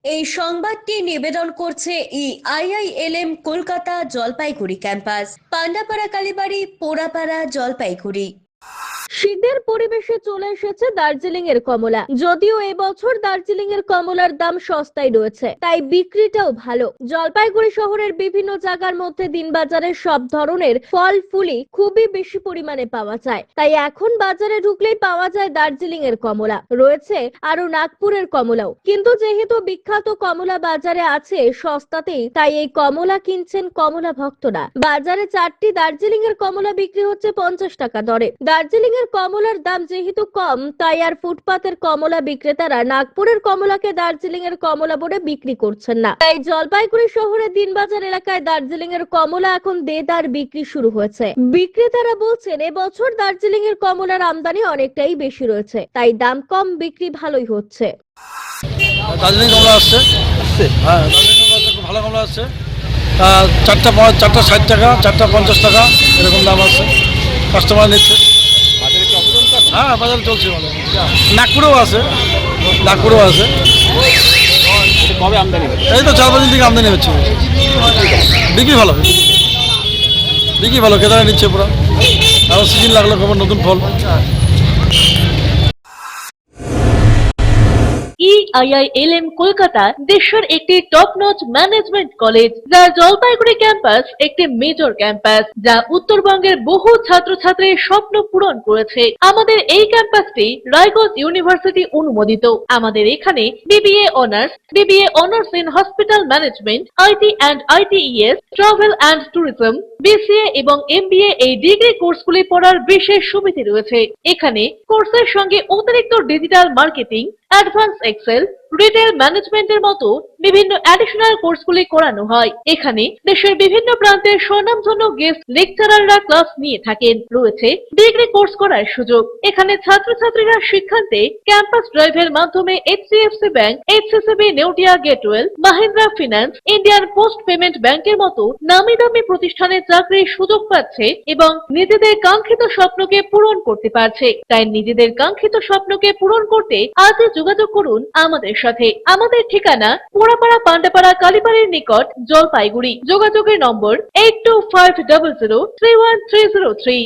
এই সংবাদটি নিবেদন করছে আইআইএলএম কলকাতা জলপাইগুড়ি ক্যাম্পাস, পান্ডাপাড়া কালীবাড়ি, পোড়াপাড়া, জলপাইগুড়ি। শীতের পরিবেশে চলে এসেছে দার্জিলিং এর কমলা। যদিও এবছর দার্জিলিং এর কমলার দাম সস্তায় রয়েছে, তাই বিক্রিটাও ভালো। জলপাইগুড়ি শহরের বিভিন্ন জায়গার মধ্যে দিনবাজারে সব ধরনের ফল ফুলই খুবই বেশি পরিমাণে পাওয়া যায়। তাই এখন বাজারে ঢুকলেই পাওয়া যায় দার্জিলিং এর কমলা। রয়েছে আরো নাগপুরের কমলাও। কিন্তু যেহেতু বিখ্যাত কমলা বাজারে আছে সস্তাতেই, তাই এই কমলা কিনছেন কমলা ভক্তরা। বাজারে 4টি দার্জিলিং এর কমলা বিক্রি হচ্ছে 50 টাকা দরে। দার্জিলিং এর কমলার দাম যেহেতু কম, তাই আর ফুটপাতের কমলা বিক্রেতারা নাগপুরের কমলাকে দার্জিলিং এর কমলা বলে বিক্রি করছেন না। তাই জলপাইগুড়ি শহরের দিনবাজার এলাকায় দার্জিলিং এর কমলা এখন দেদার বিক্রি শুরু হয়েছে। বিক্রেতারা বলছেন এবছর দার্জিলিং এর কমলার আমদানি অনেকটাই বেশি রয়েছে, তাই দাম কম, বিক্রি ভালোই হচ্ছে। দার্জিলিং কমলা আসছে, হ্যাঁ দার্জিলিং কমলা আসছে, খুব ভালো কমলা আসছে। চারটা 60 টাকা, 4টা 50 টাকা এরকম দাম আছে। কাস্টমার নিচ্ছে, হ্যাঁ বাজার চলছে ভালো। নাগপুরেও আছে, নাগপুরেও আছে। কবে আমদানি? এই তো 4-5 দিন থেকে আমদানি হচ্ছে। বিক্রি ভালো, বিক্রি ভালো, ক্রেতারা নিচ্ছে পুরো। আরও সিজন লাগলো, খবর নতুন ফল। আইআইএলএম কলকাতা দেশের একটি টপ নচ ম্যানেজমেন্ট কলেজ, যার জলপাইগুড়ি ক্যাম্পাস একটি মেজর ক্যাম্পাস, যা উত্তরবঙ্গের বহু ছাত্রছাত্রীর স্বপ্ন পূরণ করেছে। আমাদের এই ক্যাম্পাসটি রায়গঞ্জ ইউনিভার্সিটি অনুমোদিত। আমাদের এখানে BBA honours in hospital management, IT and ITES, travel and tourism, BCA এবং এমবিএ এই ডিগ্রি কোর্সগুলি পড়ার বিশেষ সুবিধা রয়েছে। এখানে কোর্সের সঙ্গে অতিরিক্ত digital marketing, advance Excel, retail ম্যানেজমেন্টের মতো বিভিন্ন অ্যাডিশনাল কোর্সগুলি করানো হয়। এখানে দেশের বিভিন্ন প্রান্তের স্বনামধন্য গেস্ট লেকচারাররা ক্লাস নিয়ে থাকেন। রয়েছে ডিগ্রি কোর্স করার সুযোগ। এখানে ছাত্রছাত্রীরা শিক্ষান্তে ক্যাম্পাস ড্রাইভের মাধ্যমে HDFC bank, এইচসিসিবি Neotia Getwell, Mahindra finance, Indian post payment ব্যাংকের মতো নামি দামি প্রতিষ্ঠানে চাকরির সুযোগ পাচ্ছে এবং নিজেদের কাঙ্ক্ষিত স্বপ্নকে পূরণ করতে পারছে। তাই নিজেদের কাঙ্ক্ষিত স্বপ্নকে পূরণ করতে আজই যোগাযোগ করুন আমাদের সাথে। আমাদের ঠিকানা পোড়াপাড়া পান্ডাপাড়া কালীবাড়ির নিকট, জলপাইগুড়ি। যোগাযোগের নম্বর 8250031303।